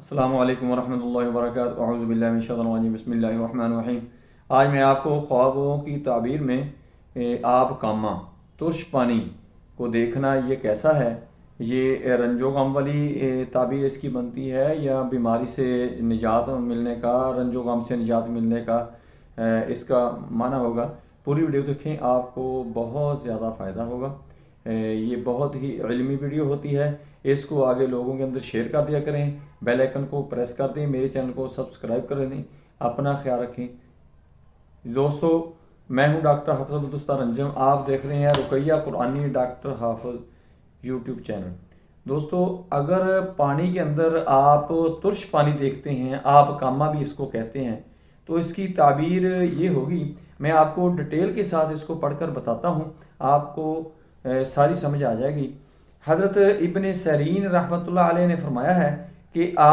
السلام علیکم ورحمۃ اللہ وبرکاتہ، اعوذ باللہ من الشیطان الرجیم، بسم اللہ الرحمن الرحیم۔ آج میں آپ کو خوابوں کی تعبیر میں آب کاماں ترش پانی کو دیکھنا یہ کیسا ہے، یہ رنج و غم والی تعبیر اس کی بنتی ہے یا بیماری سے نجات ملنے کا، رنج و غم سے نجات ملنے کا اس کا معنی ہوگا۔ پوری ویڈیو دیکھیں، آپ کو بہت زیادہ فائدہ ہوگا۔ یہ بہت ہی علمی ویڈیو ہوتی ہے، اس کو آگے لوگوں کے اندر شیئر کر دیا کریں، بیل آئیکن کو پریس کر دیں، میرے چینل کو سبسکرائب کر دیں۔ اپنا خیال رکھیں دوستو۔ میں ہوں ڈاکٹر حافظ عبدالستار انجم، آپ دیکھ رہے ہیں رقیہ قرآنی ڈاکٹر حافظ یوٹیوب چینل۔ دوستو، اگر پانی کے اندر آپ ترش پانی دیکھتے ہیں، آپ کاما بھی اس کو کہتے ہیں، تو اس کی تعبیر یہ ہوگی۔ میں آپ کو ڈیٹیل کے ساتھ اس کو پڑھ کر بتاتا ہوں، آپ کو ساری سمجھ آ جائے گی۔ حضرت ابن سیرین رحمۃ اللہ علیہ نے فرمایا ہے کہ